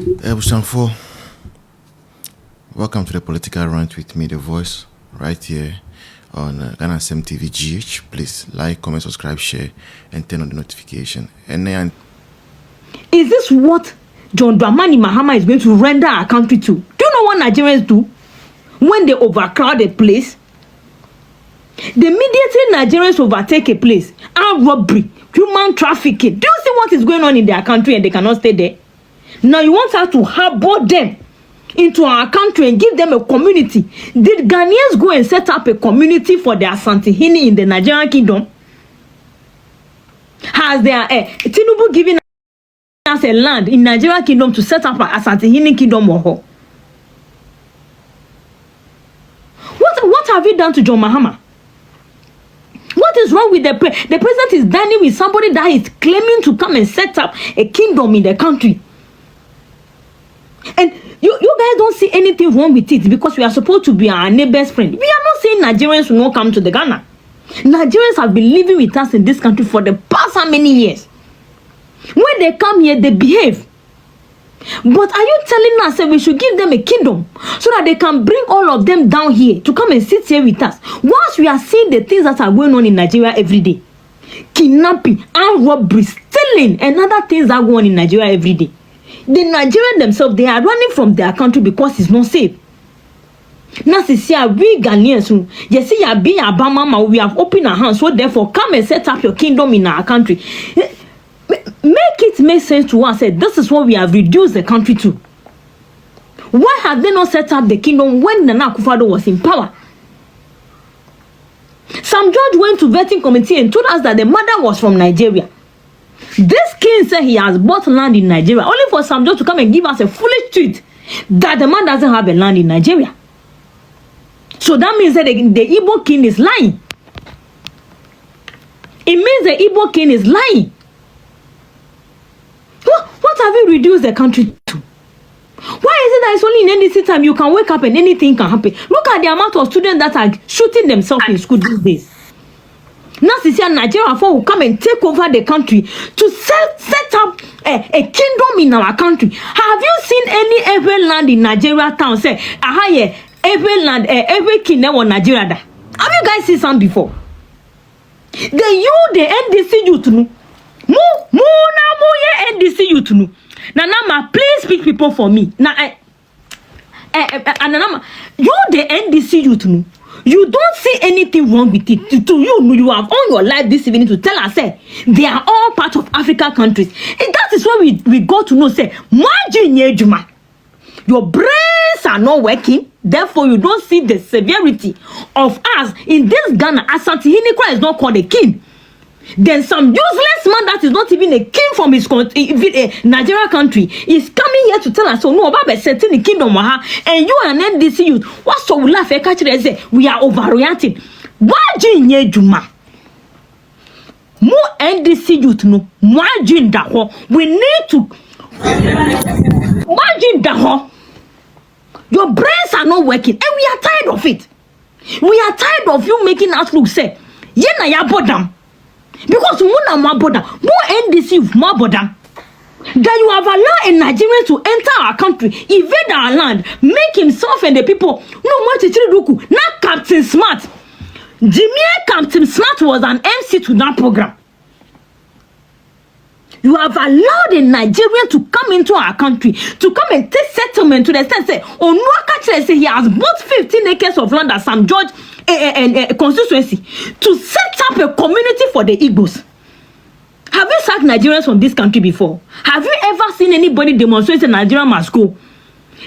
Busanfo, welcome to the Political Rant with me, The Voice, right here on Ghana TV GH. Please like, comment, subscribe, share, and turn on the notification. And then, is this what John Dramani Mahama is going to render our country to? Do you know what Nigerians do when they overcrowd a place? The immediately Nigerians overtake a place, armed robbery, human trafficking. Do you see what is going on in their country and they cannot stay there? Now you want us to harbor them into our country and give them a community. Did Ghanaians go and set up a community for their Santihini in the Nigerian kingdom? Has their Tinubu given us a land in Nigerian kingdom to set up a Santihini kingdom or what have you done to John Mahama? What is wrong with the president is dining with somebody that is claiming to come and set up a kingdom in the country? And you guys don't see anything wrong with it because we are supposed to be our neighbor's friend. We are not saying Nigerians will not come to the Ghana. Nigerians have been living with us in this country for the past how many years? When they come here, they behave. But are you telling us that we should give them a kingdom so that they can bring all of them down here to come and sit here with us? Once we are seeing the things that are going on in Nigeria every day, kidnapping, armed robbery, stealing, and other things that go on in Nigeria every day. The Nigerians themselves, they are running from their country because it's not safe. Now, we Ghanaians, you see, we have opened our hands, so therefore, come and set up your kingdom in our country. Make it make sense to us. This is what we have reduced the country to. Why have they not set up the kingdom when Nana Akufo-Addo was in power? Some judge went to vetting committee and told us that the mother was from Nigeria. This king said he has bought land in Nigeria only for some judge to come and give us a foolish tweet that the man doesn't have a land in Nigeria. So that means that the IGBO king is lying. It means the IGBO king is lying. What have you reduced the country to? Why is it that it's only in NDC time you can wake up and anything can happen? Look at the amount of students that are shooting themselves in school these days. Now, Nigeria will come and take over the country to set up a kingdom in our country. Have you seen every land in Nigeria town say, every land, every kingdom in Nigeria? Have you guys seen some before? The NDC youth know. NDC youth know. Now, please speak people for me. Now, you the NDC youth know. You don't see anything wrong with it. To you have all your life this evening to tell us, say, they are all part of African countries. And that is what we got to know, say, your brains are not working, therefore you don't see the severity of us in this Ghana. Asante Hinikwa is not called a king. Then some useless man that is not even a king from his country, Nigeria country, is coming here to tell us, so no, about setting the kingdom, and you and NDC youth, what's so we laugh at say we are overreacting. Why Juma? More NDC youth no, we need to your brains are not working, and we are tired of it. We are tired of you making us look say, yena ya bodam. Because more NDC more border that you have allowed a Nigerian to enter our country, invade our land, make himself and the people no more to not Captain Smart. Captain Smart was an MC to that program. You have allowed a Nigerian to come into our country, to come and take settlement to the extent say, say he has bought 15 acres of land at some George constituency to set up a community for the Igbos. Have you sacked Nigerians from this country before? Have you ever seen anybody demonstrate that Nigeria must go?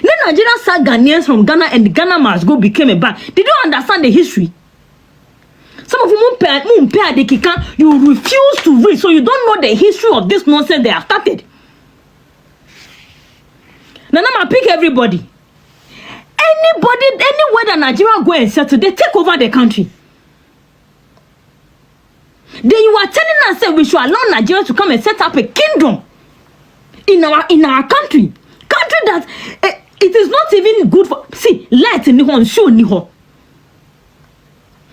Then Nigeria sacked Ghanaians from Ghana and Ghana must go became a ban. Did you understand the history? Some of you refuse to read, so you don't know the history of this nonsense they have started. Now I pick everybody. Anybody, anywhere that Nigeria go and settle, they take over the country. Then you are telling us that we should allow Nigeria to come and set up a kingdom in our country. Country that it is not even good for. See, light in the one show ni ho.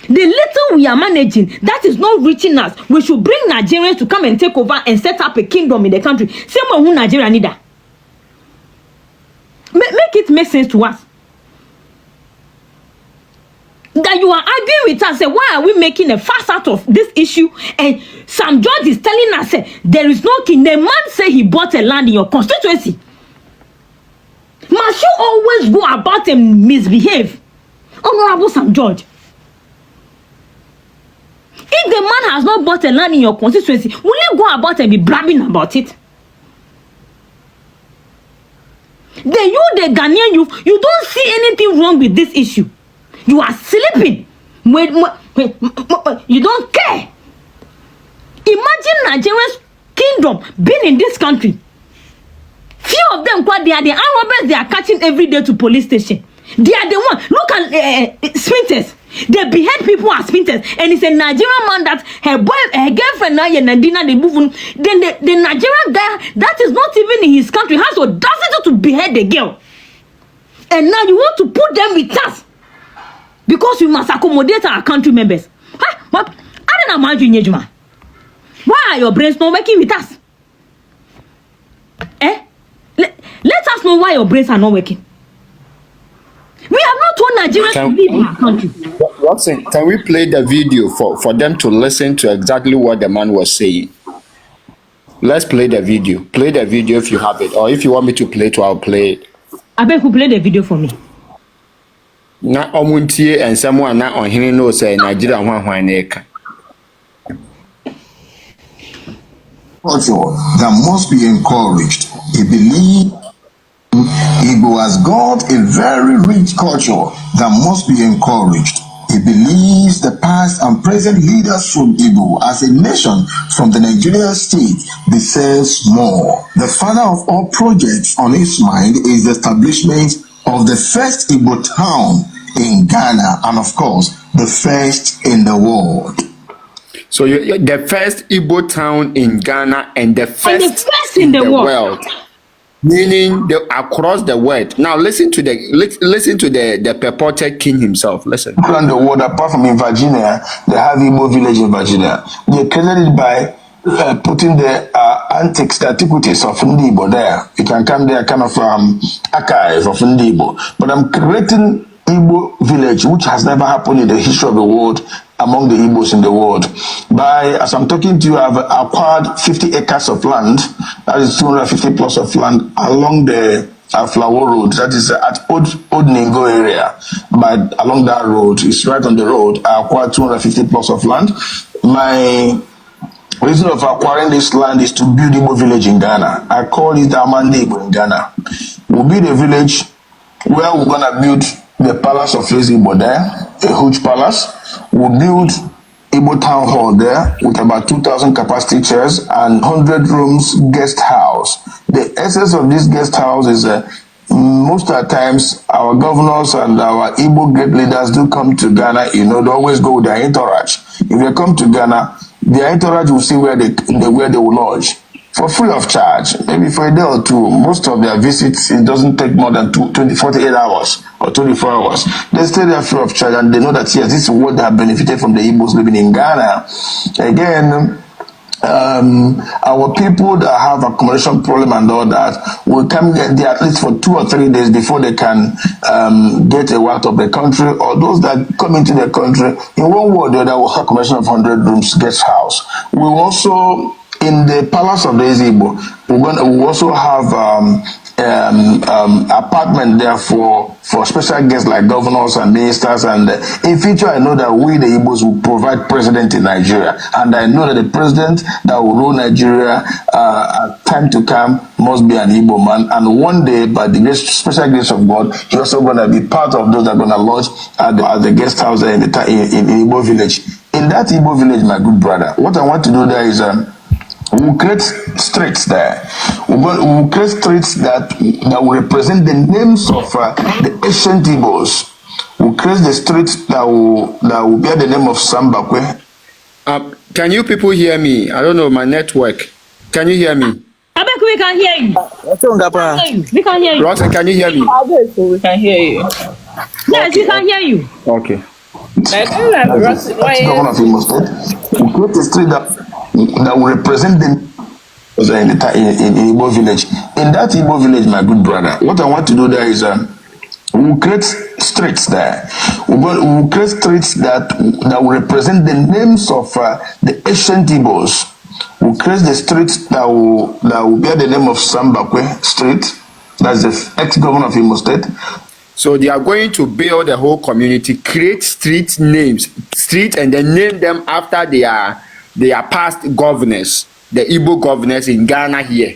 The little we are managing, that is not reaching us. We should bring Nigerians to come and take over and set up a kingdom in the country. Same way who Nigeria need that. make it make sense to us. That you are arguing with us, say, why are we making a fuss out of this issue? And some judge is telling us, say, there is no king. The man say he bought a land in your constituency. Must you always go about and misbehave? Honorable Sam George. If the man has not bought a land in your constituency, will you go about and be blabbing about it? Then you, the Ghanaian youth, you don't see anything wrong with this issue. You are sleeping. You don't care. Imagine Nigeria's kingdom being in this country. Few of them, they are the robbers they are catching every day to police station. They are the one. Look at Sprinters. They behead people as Sprinters. And it's a Nigerian man that her girlfriend now and Nadina they move on. Then the Nigerian guy that is not even in his country has audacity to behead the girl. And now you want to put them with us. Because we must accommodate our country members. Huh? But I don't imagine. Why are your brains not working with us? Let us know why your brains are not working. We have not told Nigerians to live in our country. Watson, can we play the video for them to listen to exactly what the man was saying? Let's play the video. Play the video if you have it. Or if you want me to play it, I'll play it. I beg you play the video for me. Na omuntie and someone na on him no say Nigeria one neka. Culture that must be encouraged. He believes Igbo has got a very rich culture that must be encouraged. He believes the past and present leaders from Igbo as a nation from the Nigerian state deserves more. The father of all projects on his mind is the establishment of the first Igbo town in Ghana, and of course, the first in the world. So the first Igbo town in Ghana and the first in the world. Meaning across the world. Now listen to the purported king himself. Listen. Around the world, apart from in Virginia, they have Igbo village in Virginia. They created it by putting the antiques, the antiquities of Ndibo there. You can come there, kind of archive of Ndibo. But I'm creating Igbo village, which has never happened in the history of the world among the Igbos in the world. As I'm talking to you, I've acquired 50 acres of land, that is 250 plus of land along the Flower Road, that is at Old Ningo area. But along that road, it's right on the road, I acquired 250 plus of land. My reason of acquiring this land is to build Igbo village in Ghana. I call it Amande Igbo in Ghana. We'll build a village where we're gonna build the palace of Igbo there, a huge palace. We'll build Igbo town hall there with about 2,000 capacity chairs and 100 rooms guest house. The essence of this guest house is most of the times our governors and our Igbo great leaders do come to Ghana, they always go with their entourage. If they come to Ghana, their entourage will see where they will lodge for free of charge, maybe for a day or two. Most of their visits, it doesn't take more than 48 hours or 24 hours. They stay there free of charge, and they know that yes, this is what they have benefited from the Igbos living in Ghana. Again, our people that have accommodation problem and all that will come get there at least for 2 or 3 days before they can get a out of the country, or those that come into the country in one word or the other will have accommodation of 100 rooms guest house. We also, in the palace of the Igbo, we also have apartment there for special guests like governors and ministers. And in future, I know that we, the Igbos, will provide president in Nigeria. And I know that the president that will rule Nigeria at time to come must be an Igbo man. And one day, by the special grace of God, he's also going to be part of those that are going to lodge at the guest house in Igbo village. In that Igbo village, my good brother, what I want to do there is we'll create streets there. We'll create streets that will represent the names of the ancient Igbos. We'll create the streets that will bear the name of Sambakwe. Can you people hear me? I don't know, my network. Can you hear me? I bet we can hear you. We can hear you. Roxanne, can you hear me? We can hear you. Yes, we can hear you. Okay. Governor of Imo State. We'll create a street that will represent the was in Igbo village. In that Igbo village, my good brother, what I want to do there is we'll create streets there. We'll create streets that will represent the names of the ancient Igbos. We'll create the streets that will bear the name of Sambakwe Street. That's the ex-governor of Imo State. So they are going to build the whole community, create street names, and then name them after their past governors, the Igbo governors in Ghana here.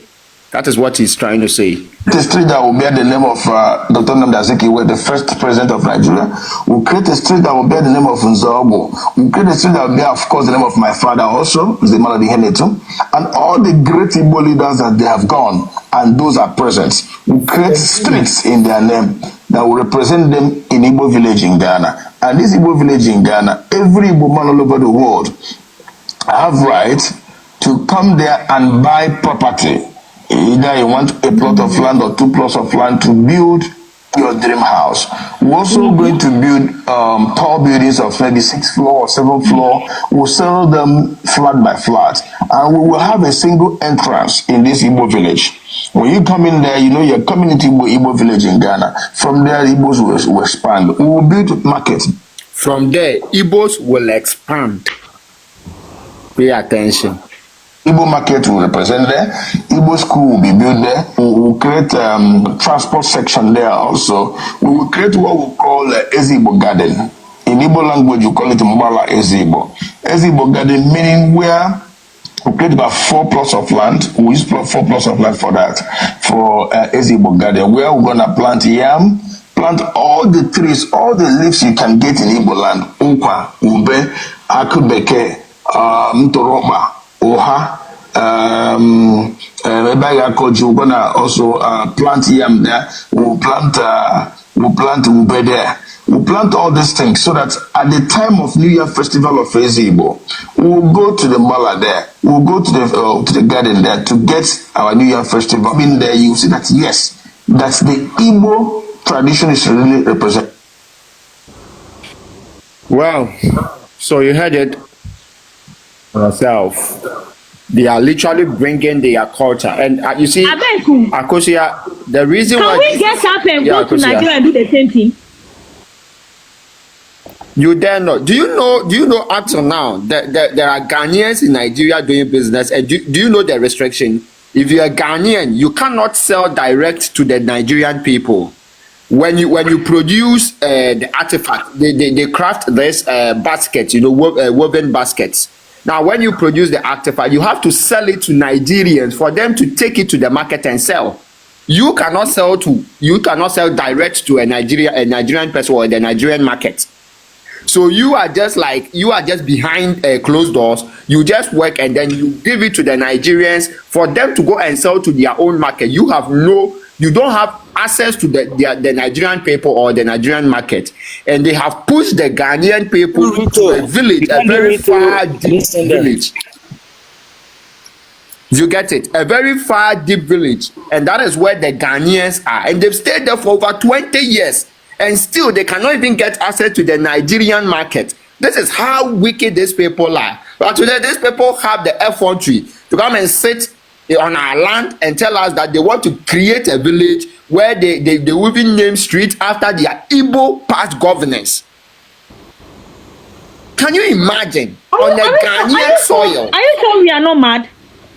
That is what he's trying to say. The street that will bear the name of Dr. Nnamdi Azikiwe, the first president of Nigeria. We'll create a street that will bear the name of Nzobo. We'll create a street that will bear, of course, the name of my father also, Zemaladi Henetu, and all the great Igbo leaders that they have gone, and those are present. We'll create streets in their name that will represent them in Igbo village in Ghana. And this Igbo village in Ghana, every Igbo man all over the world have right to come there and buy property. Either you want a plot of land or 2 plots of land to build your dream house. We're also going to build tall buildings of maybe 6th floor or 7th floor. We'll sell them flat by flat. And we will have a single entrance in this Igbo village. When you come in there, you know you're coming into Igbo village in Ghana. From there, Igbos will expand. We will build market. From there, Igbos will expand. Pay attention. Igbo market will represent there. Igbo school will be built there. We will create transport section there also. We will create what we call Eeeiii garden. In Igbo language, we call it Mbala Eeeiii. Eeeiii garden meaning where we create about 4 plots of land. We use 4 plots of land for that, for Eeeiii garden, where we're gonna plant yam, plant all the trees, all the leaves you can get in Igbo land. Ukwa, ube, akubeke, mtoroma, oha, we're gonna also plant yam there. We'll plant ube there. We'll plant all these things so that at the time of New Year festival of Eeeiii, we'll go to the mala there. We'll go to the garden there to get our New Year festival. I mean, there you see that yes, that's the Igbo tradition is really represented. Well, so you heard it yourself. They are literally bringing their culture, and you see, Akosia, the reason Can why we get up and go to Akosia, Nigeria and do the same thing? You dare not. Do you know up to now that there are Ghanaians in Nigeria doing business, and do you know the restriction? If you're a Ghanaian, you cannot sell direct to the Nigerian people. When you produce the artifact, they craft this basket, woven baskets. Now, when you produce the artifact, you have to sell it to Nigerians for them to take it to the market and sell. You cannot sell direct to a Nigerian person or the Nigerian market. So you are just behind closed doors. You just work and then you give it to the Nigerians for them to go and sell to their own market. You don't have access to the Nigerian people or the Nigerian market, and they have pushed the Ghanaian people to a village, a very far deep village. You get it? A very far deep village, and that is where the Ghanaians are, and they've stayed there for over 20 years, and still they cannot even get access to the Nigerian market. This is how wicked these people are. But today, these people have the effrontery to come and sit on our land and tell us that they want to create a village where they will even name streets after their Igbo past governors. Can you imagine on the Ghanaian soil? Are you sure we are not mad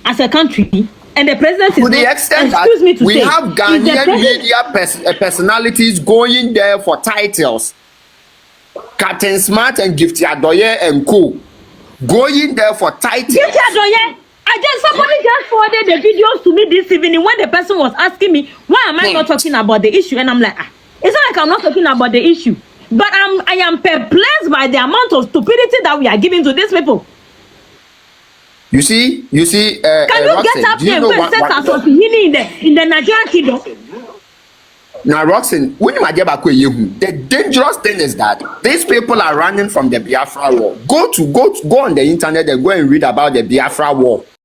as a country? And the president is to the extent that we have Ghanaian media personalities going there for titles. Captain Smart and Gifty Adoye and co. Going there for titles. Gifty Adoye? Somebody just forwarded the videos to me this evening when the person was asking me, why am I not talking about the issue? And I'm like, it's not like I'm not talking about the issue. But I am perplexed by the amount of stupidity that we are giving to these people. You see, can you get up there and set us up in the Nigerian kingdom? Now, Roxanne, the dangerous thing is that these people are running from the Biafra war. Go on the internet and go and read about the Biafra war.